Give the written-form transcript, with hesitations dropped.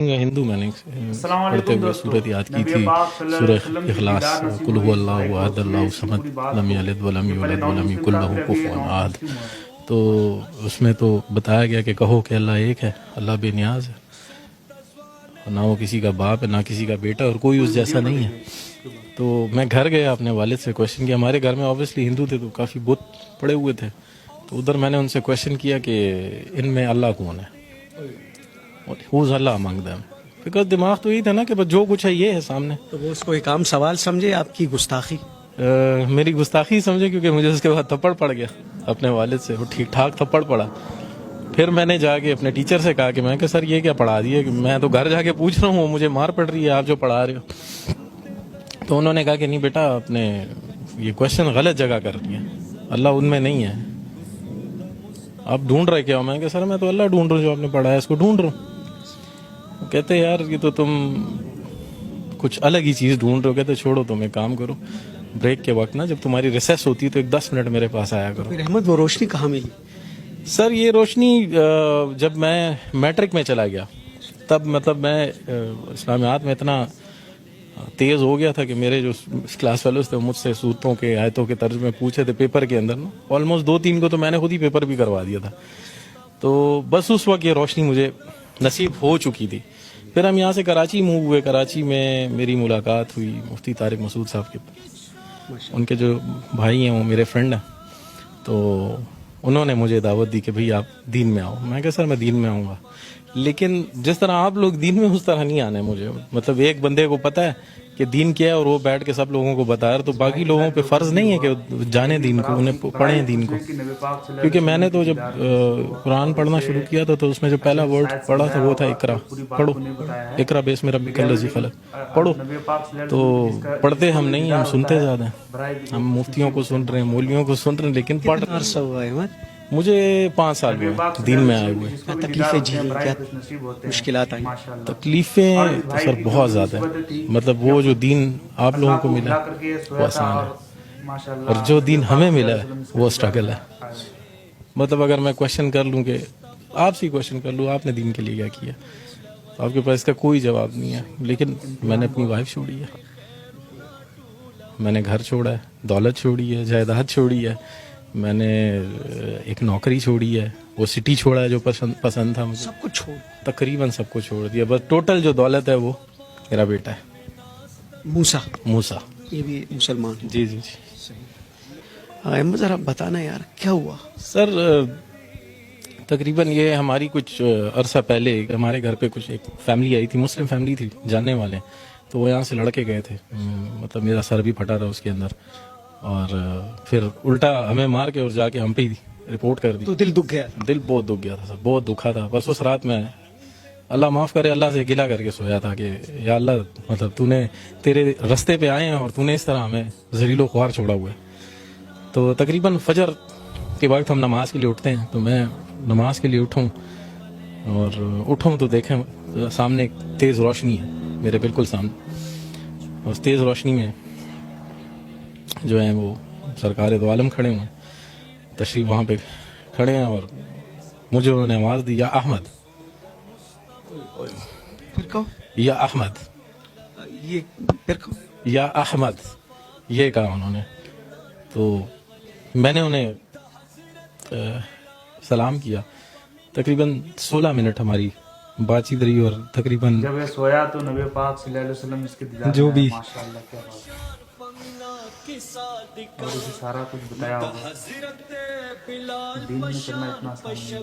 ہندو میں نے السلام پڑھتے علیکم ہوئے دوستو، صورت یاد کی نبی تھی، پاک صلی اللہ علیہ سورہ وسلم کی اخلاص، دیدار نصیب قل ہوئی هو تھی۔ اللہ ایک احد دوست اللہ یہ الصمد پوری بات لم ہو یلد ولم کہ پہلے یولد نان ولم مسلم یکن تھا، لہ پھر ابھی یہ کفوا نان احد۔ مسلم ہوا۔ تو اس میں تو بتایا گیا کہ کہو کہ اللہ ایک ہے، اللہ بے نیاز ہے، نہ وہ کسی کا باپ ہے نہ کسی کا بیٹا، اور کوئی اس جیسا نہیں ہے۔ تو میں گھر گیا اپنے والد سے کویشچن کیا، ہمارے گھر میں اوبیسلی ہندو تھے تو کافی بت پڑے ہوئے تھے، تو ادھر میں نے ان سے کویشچن کیا کہ ان میں اللہ کون ہے، ہوز اللہ امنگ دیم، بیکاز دماغ تو یہی تھا نا کہ بس جو کچھ ہے یہ ہے سامنے۔ تو وہ اس کو ایک عام سوال سمجھے، آپ کی گستاخی؟ میری گستاخی سمجھے، کیونکہ مجھے اس کے بعد تھپڑ پڑ گیا اپنے والد سے، وہ ٹھیک ٹھاک تھپڑ پڑا۔ پھر میں نے جا کے اپنے ٹیچر سے کہا کہ میں کہ سر یہ کیا پڑھا دیے، کہ میں تو گھر جا کے پوچھ رہا ہوں، مجھے مار پڑ رہی ہے آپ جو پڑھا رہے ہو۔ تو انہوں نے کہا کہ نہیں بیٹا، آپ نے یہ کویشچن غلط جگہ کر دیا، اللہ ان میں نہیں ہے، آپ ڈھونڈ رہے کیا ہو؟ میں کہ سر میں تو اللہ ڈھونڈ رہا ہوں، جو آپ نے پڑھا ہے اس کو ڈھونڈ رہا ہوں۔ کہتے یار یہ تو تم کچھ الگ ہی چیز ڈھونڈ رہے ہو۔ کہتے چھوڑو، تم ایک کام کرو، بریک کے وقت نا جب تمہاری ریسیس ہوتی ہے تو ایک 10 منٹ میرے پاس آیا کرو۔ پھر احمد وہ روشنی کہاں ملی؟ سر یہ روشنی جب میں میٹرک میں چلا گیا تب مطلب میں اسلامیات میں اتنا تیز ہو گیا تھا کہ میرے جو کلاس فیلوز تھے مجھ سے صورتوں کے آیتوں کے ترجمے پوچھے تھے پیپر کے اندر نا، آلموسٹ 2-3 کو تو میں نے خود ہی پیپر بھی کروا دیا تھا۔ تو بس اس وقت یہ روشنی مجھے نصیب ہو چکی تھی۔ پھر ہم یہاں سے کراچی موو ہوئے، کراچی میں میری ملاقات ہوئی مفتی طارق مسعود صاحب کے، ان کے جو بھائی ہیں وہ میرے فرینڈ ہیں، تو انہوں نے مجھے دعوت دی کہ بھئی آپ دین میں آؤ۔ میں کہا سر میں دین میں آؤں گا، لیکن جس طرح آپ لوگ دین میں اس طرح نہیں آنا ہے مجھے۔ مطلب ایک بندے کو پتہ ہے کہ دین کیا ہے اور وہ بیٹھ کے سب لوگوں کو بتا رہا، تو باقی لوگوں پہ فرض نہیں ہے کہ جانے دین کو، انہیں پڑھیں دین کو۔ کیونکہ میں نے تو جب قرآن پڑھنا شروع کیا تھا تو اس میں جو پہلا ورڈ پڑھا تھا وہ تھا اقرا، پڑھو، اقرا بسم ربک الذی خلق، پڑھو۔ تو پڑھتے ہم نہیں ہیں، ہم سنتے زیادہ ہیں، ہم مفتیوں کو سن رہے ہیں، مولویوں کو سن رہے ہیں، لیکن پڑھ کتنا عرصہ ہوا ہے احمد؟ مجھے 5 سال ہوئے دین میں آئے ہوئے۔ کیا تکلیفیں جھیلی، کیا مشکلات آئیں؟ تکلیفیں تو سر بہت زیادہ ہیں، مطلب وہ جو دین آپ لوگوں کو ملا وہ آسان ہے، اور جو دین ہمیں ملا ہے وہ اسٹرگل ہے۔ مطلب اگر میں کویشچن کر لوں کہ آپ سے کویشچن کر لوں آپ نے دین کے لیے کیا کیا، تو آپ کے پاس اس کا کوئی جواب نہیں ہے۔ لیکن میں نے اپنی وائف چھوڑی ہے، میں نے گھر چھوڑا ہے، دولت چھوڑی ہے، جائیداد چھوڑی ہے، میں نے ایک نوکری چھوڑی ہے، وہ سٹی چھوڑا ہے جو پسند تھا مجھے، سب کچھ چھوڑ، تقریباً سب کو چھوڑ دیا۔ بس ٹوٹل جو دولت ہے وہ میرا بیٹا ہے موسیٰ۔ یہ بھی مسلمان ہے؟ جی جی جی۔ احمد ذرا بتانا یار کیا ہوا؟ سر تقریباً یہ ہماری کچھ عرصہ پہلے ہمارے گھر پہ کچھ ایک فیملی آئی تھی، مسلم فیملی تھی، جاننے والے، تو وہ یہاں سے لڑکے گئے تھے، مطلب میرا سر بھی پھٹا رہا اس کے اندر، اور پھر الٹا ہمیں مار کے اور جا کے ہم پہ ہی رپورٹ کر دی۔ تو دل دکھ گیا؟ دل بہت دکھ گیا تھا سر، بہت دکھا تھا۔ بس اس رات میں اللہ معاف کرے اللہ سے گلہ کر کے سویا تھا کہ یا اللہ، مطلب تو نے تیرے رستے پہ آئے ہیں اور تو نے اس طرح ہمیں ذلیل و خوار چھوڑا ہوا ہے۔ تو تقریباً فجر کے وقت ہم نماز کے لیے اٹھتے ہیں، تو میں نماز کے لیے اٹھوں تو دیکھیں سامنے ایک تیز روشنی ہے میرے بالکل سامنے، اس تیز روشنی میں جو ہیں وہ سرکار دو عالم کھڑے ہوئے ہیں، تشریف وہاں پہ کھڑے ہیں، اور مجھے انہوں نے آواز دی یا احمد، پھر کہو یا احمد، یہ، پھر کہو یا احمد، یہ کہا انہوں نے۔ تو میں نے انہیں سلام کیا، تقریباً 16 منٹ ہماری بات چیت رہی، اور تقریباً جب یہ سویا تو نبی پاک صلی اللہ علیہ وسلم اس کے دیدار جو بھی ماشاءاللہ کیا بات ہے، اور اسے سارا کچھ بتایا ہوگا۔ دین میں چلنا اتنا آسان نہیں ہے۔